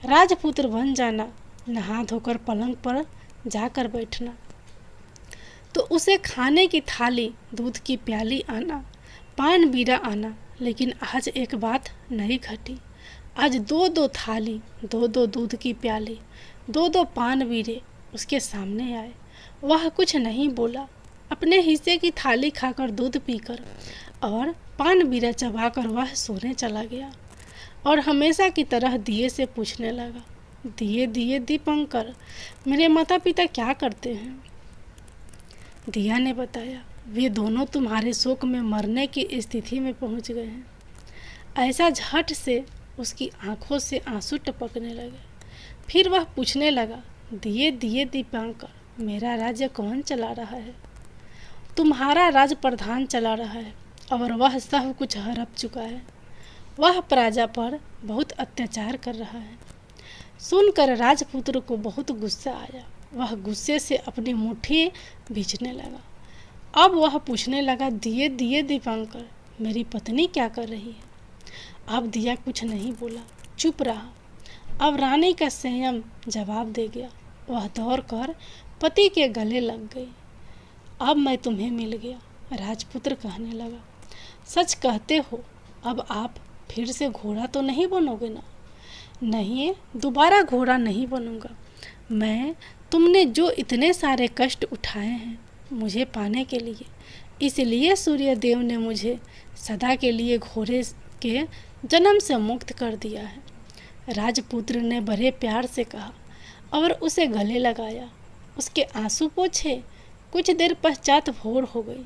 राजपुत्र बन जाना, नहा धोकर पलंग पर जाकर बैठना, तो उसे खाने की थाली, दूध की प्याली आना, पान बीरा आना। लेकिन आज एक बात नहीं घटी। आज 2-2 थाली, 2-2 दूध की प्याली, 2-2 पान बीरे उसके सामने आए। वह कुछ नहीं बोला, अपने हिस्से की थाली खाकर, दूध पीकर और पान बीरा चबाकर वह सोने चला गया और हमेशा की तरह दिए से पूछने लगा, दिए दिए दीपंकर, मेरे माता पिता क्या करते हैं? दिया ने बताया, वे दोनों तुम्हारे शोक में मरने की स्थिति में पहुंच गए हैं। ऐसा झट से उसकी आंखों से आंसू टपकने लगे। फिर वह पूछने लगा, दिए दिए दीपंकर, मेरा राज्य कौन चला रहा है? तुम्हारा राज प्रधान चला रहा है। और वह सब कुछ हड़प चुका है। वह प्रजा पर बहुत अत्याचार कर रहा है। सुनकर राजपुत्र को बहुत गुस्सा आया। वह गुस्से से अपनी मुट्ठी भींचने लगा। अब वह पूछने लगा, दिए दिए दीपांकर, मेरी पत्नी क्या कर रही है? अब दिया कुछ नहीं बोला, चुप रहा। अब रानी का संयम जवाब दे गया। वह दौड़कर पति के गले लग गई। अब मैं तुम्हें मिल गया, राजपुत्र कहने लगा। सच कहते हो, अब आप फिर से घोड़ा तो नहीं बनोगे ना? नहीं, दोबारा घोड़ा नहीं बनूंगा। मैं तुमने जो इतने सारे कष्ट उठाए हैं मुझे पाने के लिए, इसलिए सूर्य देव ने मुझे सदा के लिए घोड़े के जन्म से मुक्त कर दिया है। राजपुत्र ने बड़े प्यार से कहा और उसे गले लगाया। उसके आंसू पोंछे। कुछ देर पश्चात भोर हो गई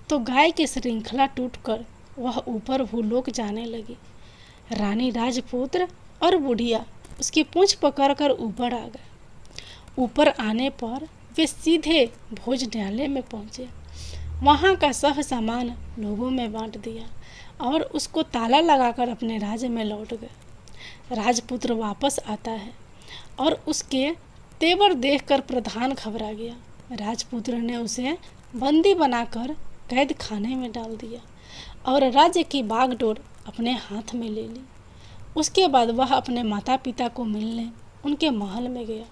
तो गाय की श्रृंखला टूटकर वह ऊपर भूलोक जाने लगी। रानी, राजपुत्र और बुढ़िया उसकी पूंछ पकड़कर ऊपर आ गए। ऊपर आने पर वे सीधे भोजनालय में पहुँचे। वहाँ का सब सामान लोगों में बांट दिया और उसको ताला लगाकर अपने राज्य में लौट गए। राजपुत्र वापस आता है और उसके तेवर देखकर प्रधान घबरा गया। राजपुत्र ने उसे बंदी बनाकर कैद खाने में डाल दिया और राज्य की बागडोर अपने हाथ में ले ली। उसके बाद वह अपने माता पिता को मिलने उनके महल में गया।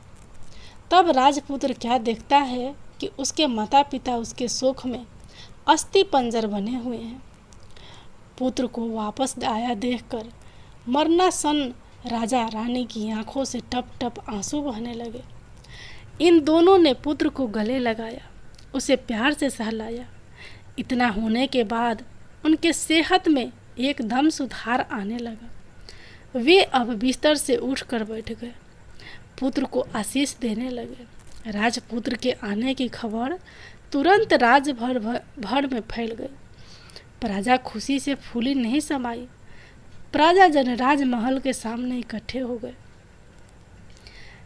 तब राजपुत्र क्या देखता है कि उसके माता पिता उसके शोक में अस्थि पंजर बने हुए हैं। पुत्र को वापस आया देखकर मरणासन राजा रानी की आंखों से टप टप आंसू बहने लगे। इन दोनों ने पुत्र को गले लगाया, उसे प्यार से सहलाया। इतना होने के बाद उनके सेहत में एकदम सुधार आने लगा। वे अब बिस्तर से उठकर बैठ गए, पुत्र को आशीष देने लगे। राजपुत्र के आने की खबर तुरंत राज्य भर में फैल गई। प्रजा खुशी से फूली नहीं समाई। प्रजाजन राजमहल के सामने इकट्ठे हो गए।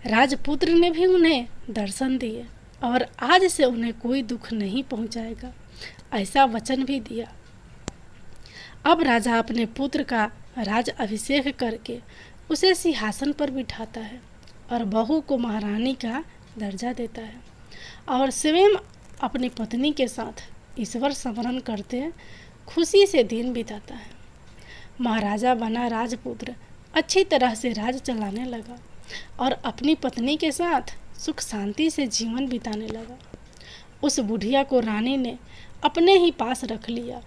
राजपुत्र ने भी उन्हें दर्शन दिए और आज से उन्हें कोई दुख नहीं पहुंचाएगा, ऐसा वचन भी दिया। अब राजा अपने पुत्र का राज अभिषेक करके उसे सिंहासन पर बिठाता है और बहू को महारानी का दर्जा देता है और स्वयं अपनी पत्नी के साथ ईश्वर स्मरण करते खुशी से दिन बिताता है। महाराजा बना राजपुत्र अच्छी तरह से राज चलाने लगा और अपनी पत्नी के साथ सुख शांति से जीवन बिताने लगा। उस बुढ़िया को रानी ने अपने ही पास रख लिया,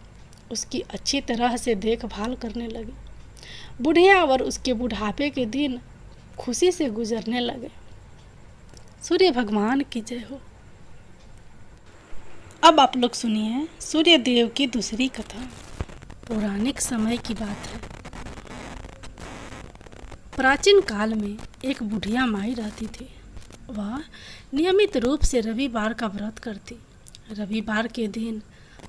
उसकी अच्छी तरह से देखभाल करने लगी। बुढ़िया और उसके बुढ़ापे के दिन खुशी से गुजरने लगे। सूर्य भगवान की जय हो। अब आप लोग सुनिए सूर्य देव की दूसरी कथा। पौराणिक समय की बात है। प्राचीन काल में एक बुढ़िया माई रहती थी। वह नियमित रूप से रविवार का व्रत करती। रविवार के दिन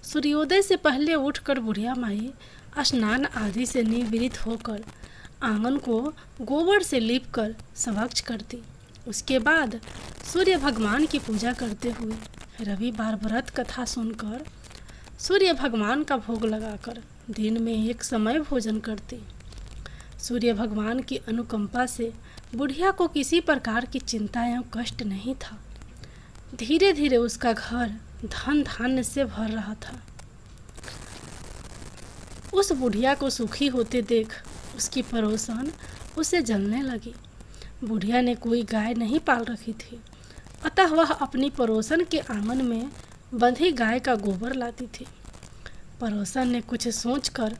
सूर्योदय से पहले उठकर बुढ़िया माई स्नान आदि से निवृत्त होकर आंगन को गोबर से लीपकर स्वच्छ करती। उसके बाद सूर्य भगवान की पूजा करते हुए रविवार व्रत कथा सुनकर सूर्य भगवान का भोग लगाकर दिन में एक समय भोजन करती। सूर्य भगवान की अनुकंपा से बुढ़िया को किसी प्रकार की चिंता एवं कष्ट नहीं था। धीरे धीरे उसका घर धन धान्य से भर रहा था। उस बुढ़िया को सुखी होते देख उसकी पड़ोसन उसे जलने लगी। बुढ़िया ने कोई गाय नहीं पाल रखी थी, अतः वह अपनी पड़ोसन के आंगन में बंधी गाय का गोबर लाती थी। पड़ोसन ने कुछ सोचकर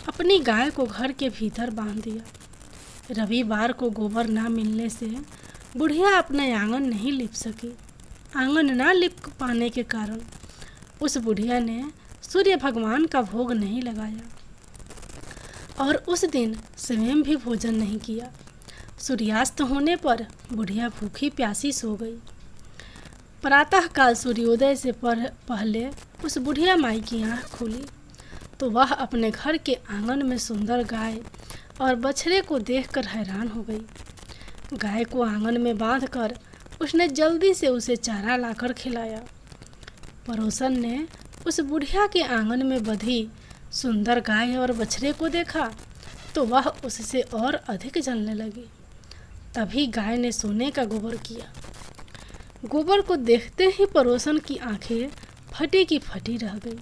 अपनी गाय को घर के भीतर बांध दिया। रविवार को गोबर ना मिलने से बुढ़िया अपना आंगन नहीं लीप सकी। आंगन ना लीप पाने के कारण उस बुढ़िया ने सूर्य भगवान का भोग नहीं लगाया और उस दिन स्वयं भी भोजन नहीं किया। सूर्यास्त होने पर बुढ़िया भूखी प्यासी सो गई। प्रातःकाल सूर्योदय से पहले उस बुढ़िया माई की आँख खुली तो वह अपने घर के आंगन में सुंदर गाय और बछड़े को देखकर हैरान हो गई। गाय को आंगन में बांधकर उसने जल्दी से उसे चारा लाकर खिलाया। पड़ोसन ने उस बुढ़िया के आंगन में बंधी सुंदर गाय और बछड़े को देखा तो वह उससे और अधिक जलने लगी। तभी गाय ने सोने का गोबर किया। गोबर को देखते ही पड़ोसन की आंखें फटी की फटी रह गई।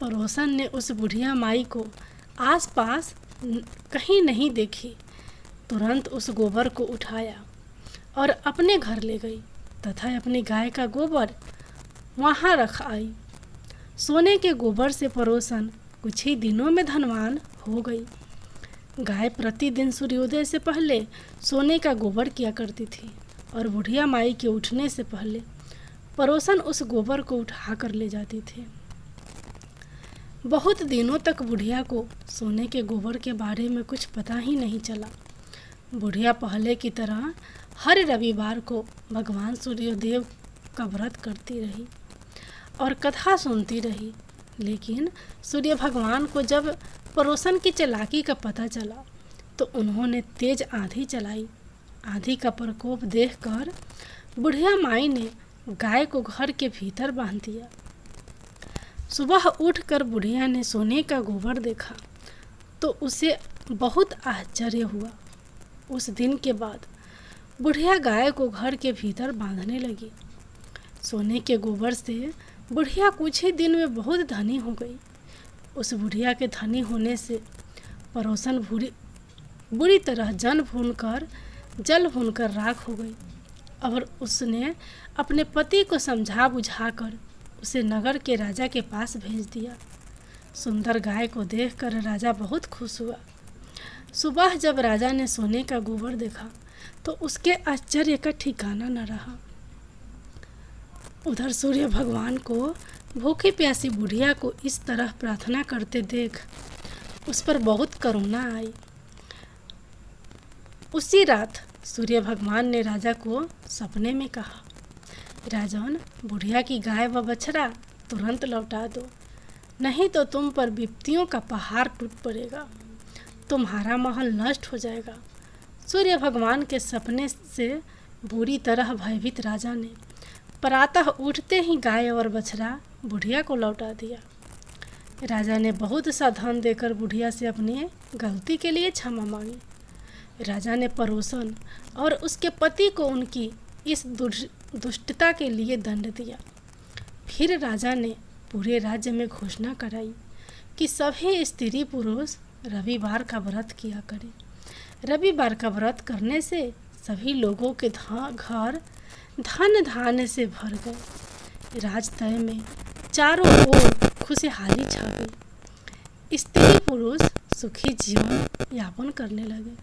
पड़ोसन ने उस बुढ़िया माई को आसपास कहीं नहीं देखी, तुरंत उस गोबर को उठाया और अपने घर ले गई तथा अपनी गाय का गोबर वहाँ रख आई। सोने के गोबर से पड़ोसन कुछ ही दिनों में धनवान हो गई। गाय प्रतिदिन सूर्योदय से पहले सोने का गोबर किया करती थी और बुढ़िया माई के उठने से पहले पड़ोसन उस गोबर को उठा कर ले जाती थी। बहुत दिनों तक बुढ़िया को सोने के गोबर के बारे में कुछ पता ही नहीं चला। बुढ़िया पहले की तरह हर रविवार को भगवान सूर्यदेव का व्रत करती रही और कथा सुनती रही, लेकिन सूर्य भगवान को जब पड़ोसन की चालाकी का पता चला तो उन्होंने तेज आंधी चलाई। आंधी का प्रकोप देखकर बुढ़िया माई ने गाय को घर के भीतर बांध दिया। सुबह उठकर बुढ़िया ने सोने का गोबर देखा तो उसे बहुत आश्चर्य हुआ। उस दिन के बाद बुढ़िया गाय को घर के भीतर बांधने लगी। सोने के गोबर से बुढ़िया कुछ ही दिन में बहुत धनी हो गई। उस बुढ़िया के धनी होने से पड़ोसन बुरी तरह जल भूनकर राख हो गई और उसने अपने पति को समझा बुझाकर उसे नगर के राजा के पास भेज दिया। सुंदर गाय को देखकर राजा बहुत खुश हुआ। सुबह जब राजा ने सोने का गोबर देखा तो उसके आश्चर्य का ठिकाना न रहा। उधर सूर्य भगवान को भूखी प्यासी बुढ़िया को इस तरह प्रार्थना करते देख उस पर बहुत करुणा आई। उसी रात सूर्य भगवान ने राजा को सपने में कहा, राजन, बुढ़िया की गाय व बछड़ा तुरंत लौटा दो, नहीं तो तुम पर विपत्तियों का पहाड़ टूट पड़ेगा, तुम्हारा महल नष्ट हो जाएगा। सूर्य भगवान के सपने से बुरी तरह भयभीत राजा ने प्रातः उठते ही गाय और बछड़ा बुढ़िया को लौटा दिया। राजा ने बहुत सा धन देकर बुढ़िया से अपनी गलती के लिए क्षमा मांगी। राजा ने पड़ोसन और उसके पति को उनकी इस दुष्टता के लिए दंड दिया। फिर राजा ने पूरे राज्य में घोषणा कराई कि सभी स्त्री पुरुष रविवार का व्रत किया करें। रविवार का व्रत करने से सभी लोगों के घर धन धान्य से भर गए। राजतय में चारों ओर खुशहाली छा गई। स्त्री पुरुष सुखी जीवन यापन करने लगे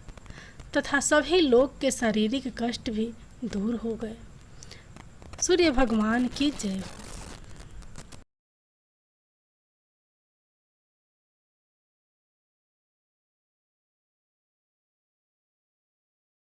तथा सभी लोग के शारीरिक कष्ट भी दूर हो गए। सूर्य भगवान की जय हो।